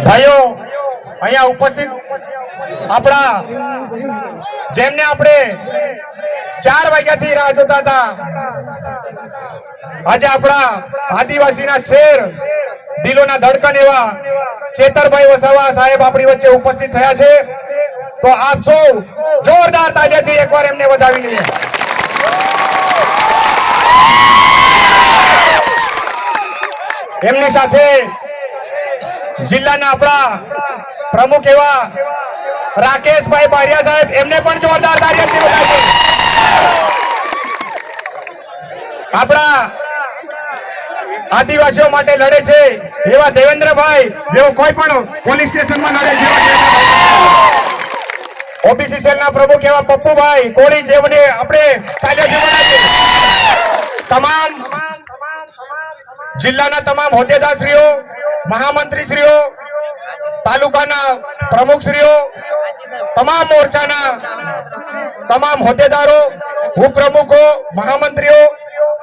ભાઈઓ અહીંયા ઉપસ્થિત આપણા જેમને આપણે 4 વાગ્યાથી રાહ જોતા હતા, આજે આપણા આદિવાસીના શેર, દિલોના ધડકન એવા ચેતરભાઈ વસાવા સાહેબ આપણી વચ્ચે ઉપસ્થિત થયા છે. તો આપ સૌ જોરદાર તાળીઓથી એકવાર એમને વધાવી લઈએ. એમની સાથે જિલ્લાના આપણા પ્રમુખ એવા રાકેશભાઈ બારિયા સાહેબ, એમને પણ જોરદાર તાળીઓથી વધાવીએ. આપણા આદિવાસીઓ માટે લડે છે એવા દેવેન્દ્રભાઈ, જેઓ કોઈ પણ પોલીસ સ્ટેશનમાં લડે છે, ઓબીસી સેલના પ્રમુખ એવા પપ્પુભાઈ કોળી, જેમને આપણે તાળીઓથી વધાવીએ. તમામ જિલ્લાના તમામ હોદ્દેદારશ્રીઓ, મહામંત્રીશ્રીઓ, તાલુકાના પ્રમુખશ્રીઓ, તમામ મોરચાના તમામ હોદ્દેદારો, ઉપપ્રમુખો, મહામંત્રીઓ,